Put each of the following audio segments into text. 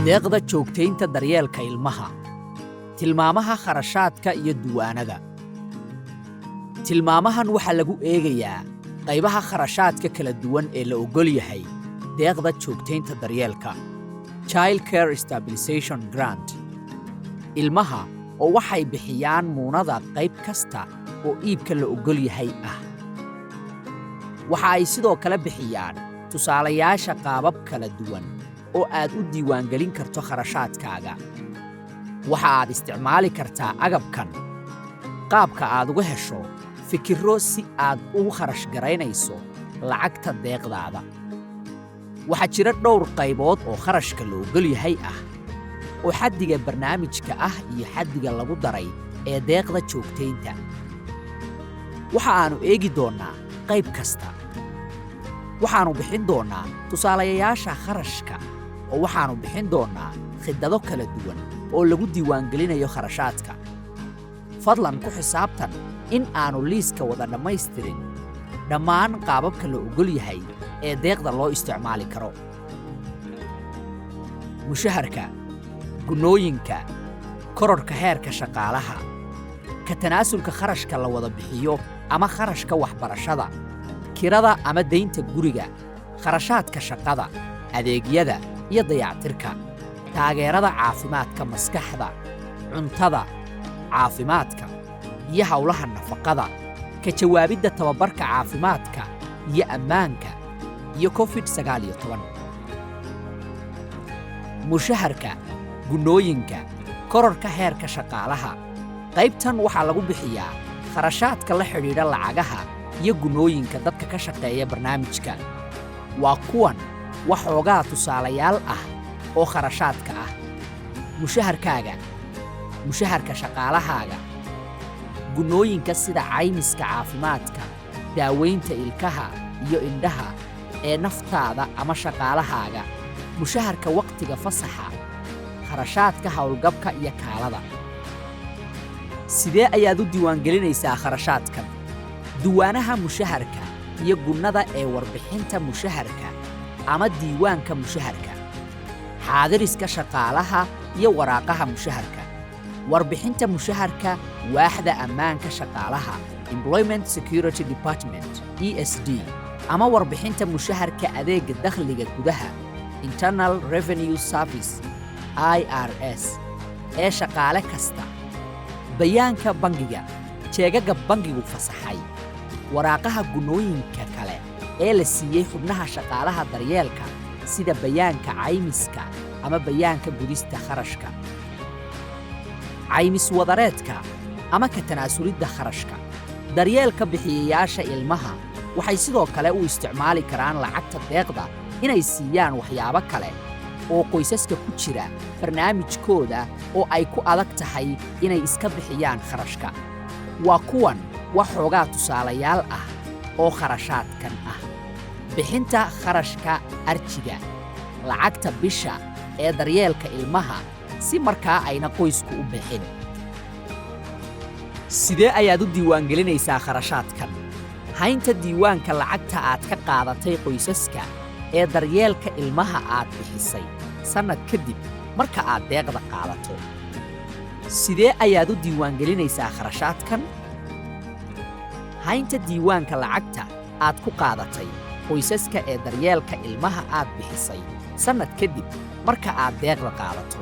deeqda joogtaynta daryeelka ilmaha, tilmaamaha kharashaadka iyo duwaanada. Tilmaamahan waxaa lagu eegayaa qaybaha kharashaadka kala duwan ee la oggol yahay deeqda joogtaynta daryeelka Child Care Stabilization Grant. Ilmaha oo waxay bixiyaan muunada qayb kasta oo iibka la oggol yahay ah. Waxa ay sidoo kale bixiyaan tusaalayaasha qaabab kala duwan oo aad u diiwaangelin karto kharashaadkaaga. Waxa aad isticmaali kartaa agabkan qaabka aad uga hesho fikirro si aad ugu kharash garaynayso lacagta deeqdaada. Waxaa jira dhowr qaybood oo kharashka la oggol yahay ah oo xaddiga barnaamijka ah iyo xaddiga lagu daray ee deeqda joogtaynta. Waxa aanu eegi doonnaa qayb kasta. Waxaanu bixin doonnaa tusaalayaasha kharashka oo waxaanu bixin doonnaa khidado kala duwan oo lagu diiwaangelinayo kharashaadka. Fadlan ku xisaabtan in aanu liiska wada dhammaystirin dhammaan qaababka la oggol yahay ee deeqda loo isticmaali karo. Mushaharka, gunnooyinka, kororka heerka shaqaalaha, ka tanaasulka kharashka la wada bixiyo ama kharashka waxbarashada, kirada ama daynta guriga, kharashaadka shaqada, adeegyada iyo dayactirka, taageerada caafimaadka maskaxda, cuntada, caafimaadka iyo hawlaha nafaqada, ka jawaabidda tababarka caafimaadka iyo ammaanka iyo COVID-19. Mushaharka, gunnooyinka, kororka heerka shaqaalaha. Qaybtan waxaa lagu bixiyaa kharashaadka la xidhiidha lacagaha iyo gunnooyinka dadka ka shaqeeya barnaamijka. Waa kuwan waxoogaa tusaalayaal ah oo kharashaadka ah: mushaharkaaga, mushaharka shaqaalahaaga, gunnooyinka sida caymiska caafimaadka, daawaynta ilkaha iyo indhaha ee naftaada ama shaqaalahaaga, mushaharka waqtiga fasaxa, kharashaadka hawlgabka iyo kaalada. Sidee ayaad u diiwaangelinaysaa kharashaadkan? Duwaanaha mushaharka iyo gunnada ee warbixinta mushaharka ama diiwaanka mushaharka, xaadiriska shaqaalaha iyo waraaqaha mushaharka, warbixinta mushaharka waaxda ammaanka shaqaalaha Employment Security Department ESD, ama warbixinta mushaharka adeegga dakhliga gudaha Internal Revenue Service IRS ee shaqaale kasta, bayaanka bangiga, jeegaga bangigu fasaxay, waraaqaha gunnooyinka kale ee la siiyey xubnaha shaqaalaha daryeelka sida bayaanka caymiska ama bayaanka gudista kharashka, caymis wadareedka ama ka tanaasulidda kharashka. Daryeelka bixiyayaasha ilmaha waxay sidoo kale u isticmaali karaan lacagta deeqda inay siiyaan waxyaabo kale oo qoysaska ku jira barnaamijkooda oo ay ku adag tahay inay iska bixiyaan kharashka. Waa kuwan waxoogaa tusaalayaal ah oo kharashaadkan ah: bixinta kharashka arjiga, lacagta bisha ee daryeelka ilmaha si markaa ayna qoysku u bixin. Sidee ayaad u diiwaangelinaysaa kharashaadkan? Haynta diiwaanka lacagta aad ka qaadatay qoysaska ee daryeelka ilmaha aad bixisay sannad kadib marka aad deeqda qaadato. Sidee ayaad u diiwaangelinaysaa kharashaadkan? Haynta diiwaanka lacagta aad ku qaadatay qoysaska ee daryeelka ilmaha aad bixisay sannad kadib marka aad deeqda qaadato.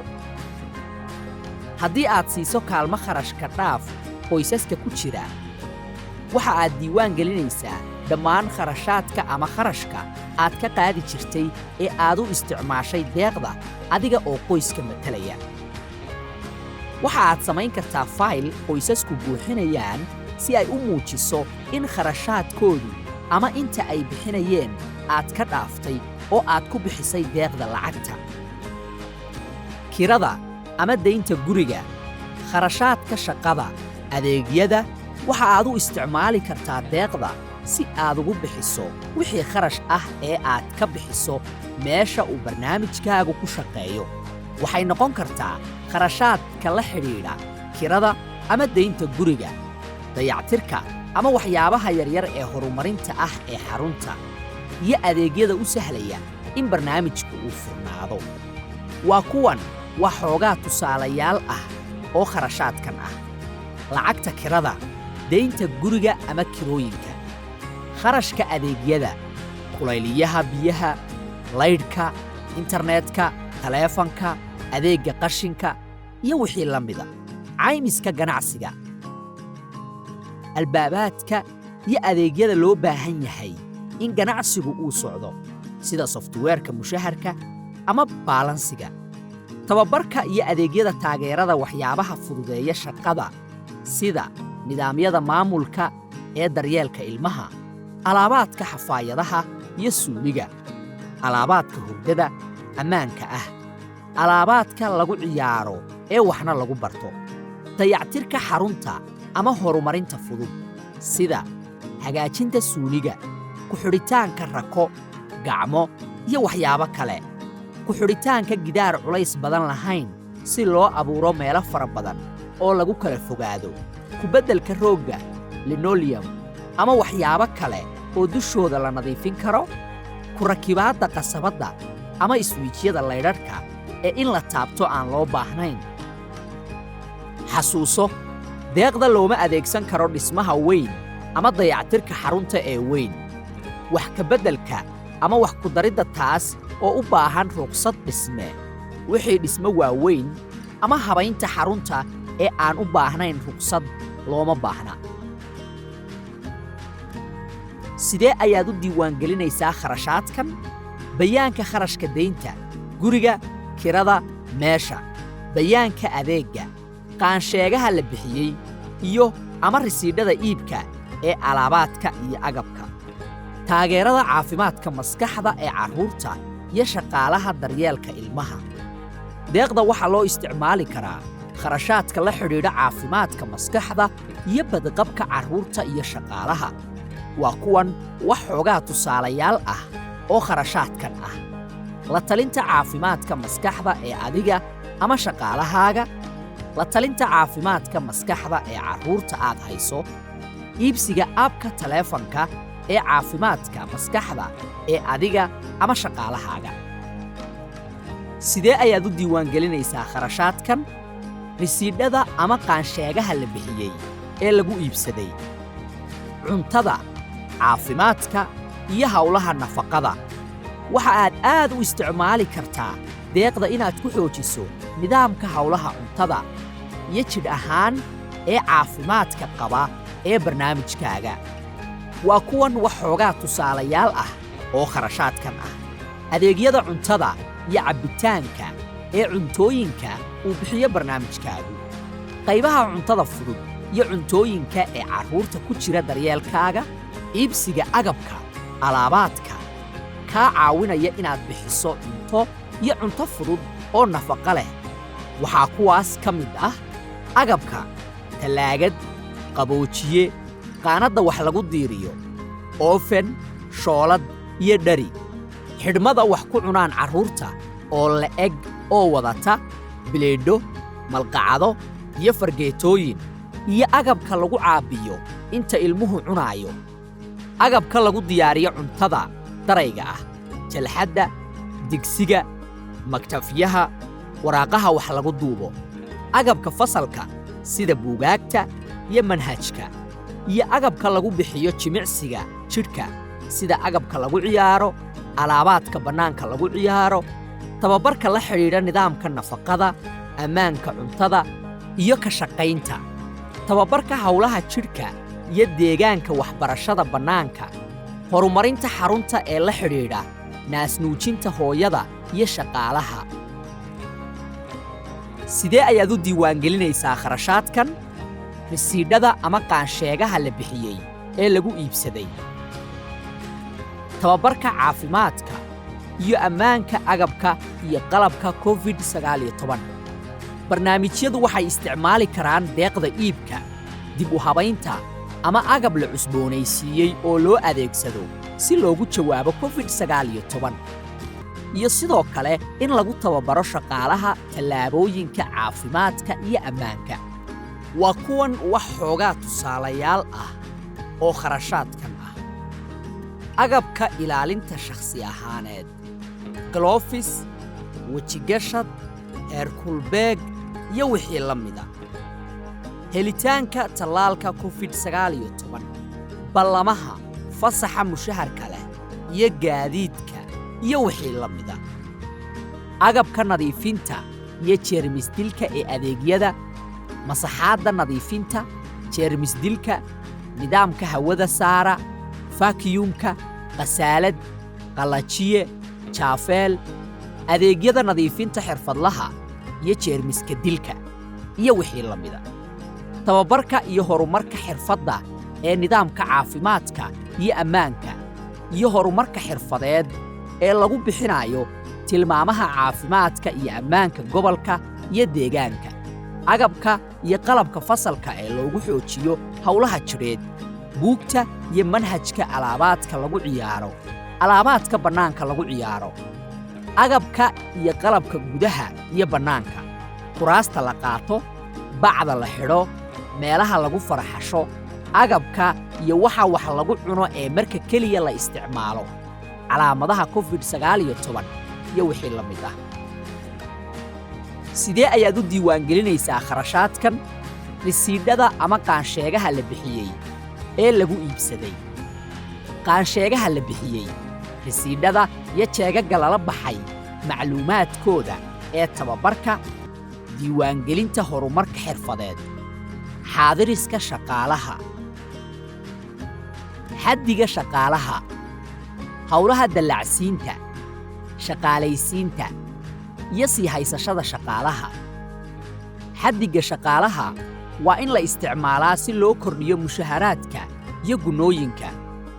Haddii aad siiso kaalmo kharashka dhaaf qoysaska ku jira, waxa aad diiwaan gelinaysaa dhammaan kharashaadka ama kharashka aad ka qaadi jirtay ee aad u isticmaashay deeqda adiga oo qoyska matalaya. Waxa aad samayn kartaa fayl qoysasku buuxinayaan si ay u muujiso in kharashaadkoodu ama inta ay bixinayeen aad ka dhaaftay oo aad ku bixisay deeqda lacagta. Kirada ama daynta guriga, kharashaadka shaqada, adeegyada, waxa aad u isticmaali kartaa deeqda si aad ugu bixiso wixii kharash ah ee aad ka bixiso meesha uu barnaamijkaagu ku shaqeeyo. Waxay noqon kartaa kharashaadka la xidhiidha kirada ama daynta guriga, dayactirka ama waxyaabaha yaryar ee horumarinta ah ee xarunta, iyo adeegyada u sahlaya in barnaamijku uu furnaado. waa kuwan wax xoogaa tusaalayaal ah oo kharashaadkan ah: lacagta kirada, deynta guriga ama kirooyinka, kharashka adeegyada, kulayliyaha biyaha, laydhka, internetka, taleefanka, adeegga qashinka, iyo wixii la mida, caymiska ganacsiga, albaabaadka iyo adeegyada loo baahan yahay in ganacsigu uu socdo, sida softweerka mushaharka ama baalansiga, tababarka iyo adeegyada taageerada waxyaabaha fududeeya shaqada, sida nidaamyada maamulka ee daryeelka ilmaha, alaabaadka xafaayadaha iyo suuliga, alaabaadka hurdada ammaanka ah, alaabaadka lagu ciyaaro ee waxna lagu barto, dayactirka xarunta ama horumarinta fudud, sida hagaajinta suuliga, ku-xidhitaanka rako, gacmo iyo waxyaabo kale, ku-xidhitaanka gidaar culays badan lahayn si loo abuuro meelo fara badan oo lagu kala fogaado, ku-beddelka roogga, linoleum ama waxyaabo kale oo dushooda la nadiifin karo, ku-rakibaadda qasabadda ama iswiijyada laydhadhka ee in la taabto aan loo baahnayn. xasuuso, deeqda looma adeegsan karo dhismaha weyn ama dayactirka xarunta ee weyn, wax ka beddelka ama wax ku daridda taas oo u baahan ruqsad dhisme, wixii dhismo waaweyn ama habaynta xarunta ee aan u baahnayn ruqsad looma baahna. sidee ayaad u diiwaangelinaysaa kharashaadkan? bayaanka kharashka deynta, guriga, kirada, meesha, bayaanka adeegga, qaansheegaha la bixiyey iyo ama risiidhada iibka ee alaabaadka iyo agabka, taageerada caafimaadka maskaxda ee carruurta iyo shaqaalaha daryeelka ilmaha. deeqda waxaa loo isticmaali karaa kharashaadka la xidhiidha caafimaadka maskaxda iyo badqabka carruurta iyo shaqaalaha. waa kuwan wax xoogaa tusaalayaal ah oo kharashaadkan ah: la talinta caafimaadka maskaxda ee adiga ama shaqaalahaaga, la talinta caafimaadka maskaxda ee carruurta aad hayso, iibsiga abka taleefanka ee caafimaadka maskaxda ee adiga ama shaqaalahaaga. sidee ayaad u diiwaangelinaysaa kharashaadkan? risiidhada ama qaansheegaha la bixiyey ee lagu iibsaday, cuntada, caafimaadka iyo hawlaha nafaqada. waxa aad u isticmaali kartaa deeqda inaad ku xoojiso nidaamka hawlaha cuntada iyo jidh ahaan ee caafimaadka qaba ee barnaamijkaaga. waa kuwan wax xoogaa tusaalayaal ah oo kharashaadkan ah: adeegyada cuntada iyo cabbitaanka ee cuntooyinka uu bixiyo barnaamijkaagu, qaybaha cuntada fudud iyo cuntooyinka ee carruurta ku jira daryeelkaaga, iibsiga agabka, alaabaadka kaa caawinaya inaad bixiso cunto iyo cunto fudud oo nafaqo leh. waxaa kuwaas ka mid ah agabka, tallaagad, qaboojiye, qaanadda wax lagu diiriyo, oofen, shoolad iyo dhari, xidhmada wax ku cunaan carruurta oo la'eg oo wadata, bileedho, malqacado iyo fargeetooyin, iyo agabka lagu caabiyo inta ilmuhu cunaayo, agabka lagu diyaariyo cuntada darayga ah, jalxadda, digsiga, maktafyaha, waraaqaha wax lagu duubo, agabka fasalka sida buugaagta iyo manhajka, iyo agabka lagu bixiyo jimicsiga jidhka sida agabka lagu ciyaaro, alaabaadka bannaanka lagu ciyaaro, tababarka la xidhiidha nidaamka nafaqada, ammaanka cuntada iyo ka shaqaynta, tababarka hawlaha jidhka iyo deegaanka waxbarashada bannaanka, horumarinta xarunta ee la xidhiidha naasnuujinta hooyada iyo shaqaalaha. sidee ayaad u diiwaangelinaysaa kharashaadkan? risiidhada ama qaansheegaha la bixiyey ee lagu iibsaday, tababarka caafimaadka iyo ammaanka agabka iyo qalabka COVID-19. barnaamijyadu waxay isticmaali karaan deeqda iibka, dib u habaynta ama agab la cusboonaysiiyey oo loo adeegsado si loogu jawaabo COVID-19, iyo sidoo kale in lagu tababaro shaqaalaha tallaabooyinka caafimaadka iyo ammaanka. waa kuwan wax xoogaa tusaalayaal ah oo kharashaadkan ah: agabka ilaalinta shakhsi ahaaneed, gloofis, wejigashad heerkulbeeg iyo wixii la mida helitaanka tallaalka covid-19 ballamaha fasaxa mushaharka leh iyo gaadiidka iyo wixii la mida agabka nadiifinta iyo jeermisdilka ee adeegyada masaxaadda nadiifinta jeermisdilka nidaamka hawada saara faakiyuumka qasaalad qalajiye jaafeel adeegyada nadiifinta xirfadlaha iyo jeermiska dilka iyo wixii la mida tababarka iyo horumarka xirfadda ee nidaamka caafimaadka iyo ammaanka iyo horumarka xirfadeed ee lagu bixinayo tilmaamaha caafimaadka iyo ammaanka gobolka iyo deegaanka agabka iyo qalabka fasalka ee loogu xoojiyo howlaha jireed buugta iyo manhajka alaabaadka lagu ciyaaro alaabaadka bannaanka lagu ciyaaro agabka iyo qalabka gudaha iyo bannaanka kuraasta la qaato bacda la xidho meelaha lagu faraxasho agabka iyo waxa wax lagu cuno ee marka keliya la isticmaalo calaamadaha covid-19 iyo wixii la mid ah sidee ayaad u diiwaangelinaysaa kharashaadkan risiidhada ama qaansheegaha la bixiyey ee lagu iibsaday qaansheegaha la bixiyey risiidhada iyo jeegagga lala baxay macluumaadkooda ee tababarka diiwaangelinta horumarka xirfadeed xaadiriska shaqaalaha xaddiga shaqaalaha howlaha dallacsiinta shaqaalaysiinta iyo sii haysashada shaqaalaha xaddiga shaqaalaha waa in la isticmaalaa si loo kordhiyo mushaharaadka iyo gunnooyinka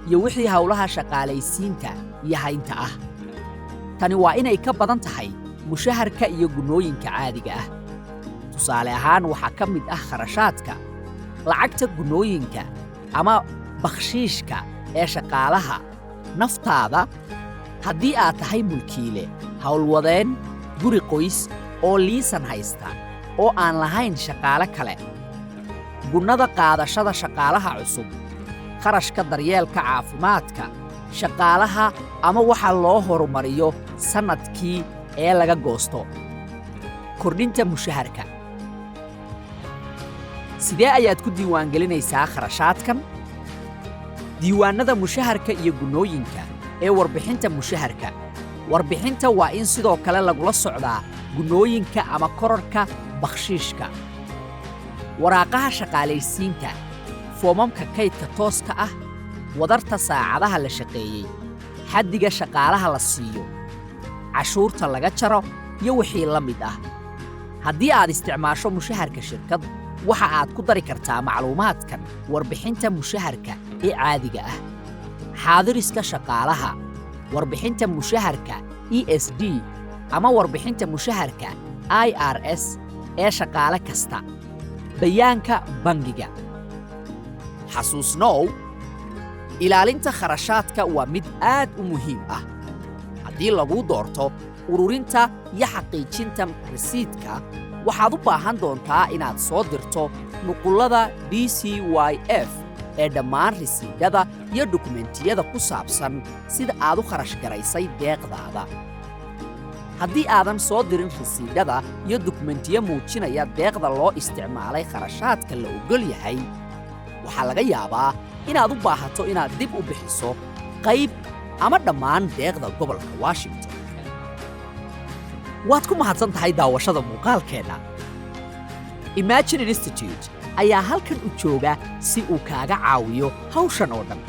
iyo wixii howlaha shaqaalaysiinta iyo haynta ah tani waa inay ka badan tahay mushaharka iyo gunnooyinka caadiga ah tusaale ahaan waxaa ka mid ah kharashaadka lacagta gunnooyinka ama bakhshiishka ee shaqaalaha naftaada haddii aad tahay mulkiile howlwadeen guri qoys oo liisan haysta oo aan lahayn shaqaale kale gunnada qaadashada shaqaalaha cusub kharashka daryeelka caafimaadka shaqaalaha ama waxa loo horumariyo sannadkii ee laga goosto kordhinta mushaharka sidee ayaad ku diiwaangelinaysaa kharashaadkan diiwaannada mushaharka iyo gunnooyinka ee warbixinta mushaharka warbixinta waa in sidoo kale lagula socdaa gunnooyinka ama korarka bakhshiishka waraaqaha shaqaalaysiinta foomamka kaydka tooska ah wadarta saacadaha la shaqeeyey xaddiga shaqaalaha la siiyo cashuurta laga jaro iyo wixii la mid ah haddii aad isticmaasho mushaharka shirkad waxa aad ku dari kartaa macluumaadkan warbixinta mushaharka ee caadiga ah xaadiriska shaqaalaha warbixinta mushaharka ESD ama warbixinta mushaharka IRS ee shaqaale kasta bayaanka bangiga xasuusnow ilaalinta kharashaadka waa mid aad u muhiim ah haddii lagu doorto ururinta iyo xaqiijinta risiidka waxaad u baahan doontaa inaad soo dirto nuqullada DCYF ee dhammaan risiidhada iyo dukumentiyada ku saabsan sida aad u kharash garaysay deeqdaada haddii aadan soo dirin risiidhada iyo dukumentiyo muujinaya deeqda loo isticmaalay kharashaadka la oggol yahay waxaa laga yaabaa inaad u baahato inaad dib u bixiso qayb ama dhammaan deeqda gobolka Washington waad ku mahadsan tahay daawashada muuqaalkeenna Imagine Institute ayaa halkan u jooga si uu kaaga caawiyo hawshan oo dhan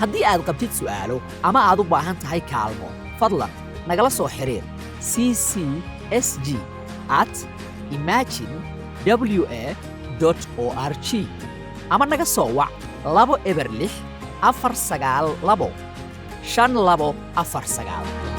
haddii aad qabtid su'aalo ama aad u baahan tahay kaalmo fadlan nagala soo xiriir ccSG@imagine.org ama naga soo wac 2 eber 6 492 5249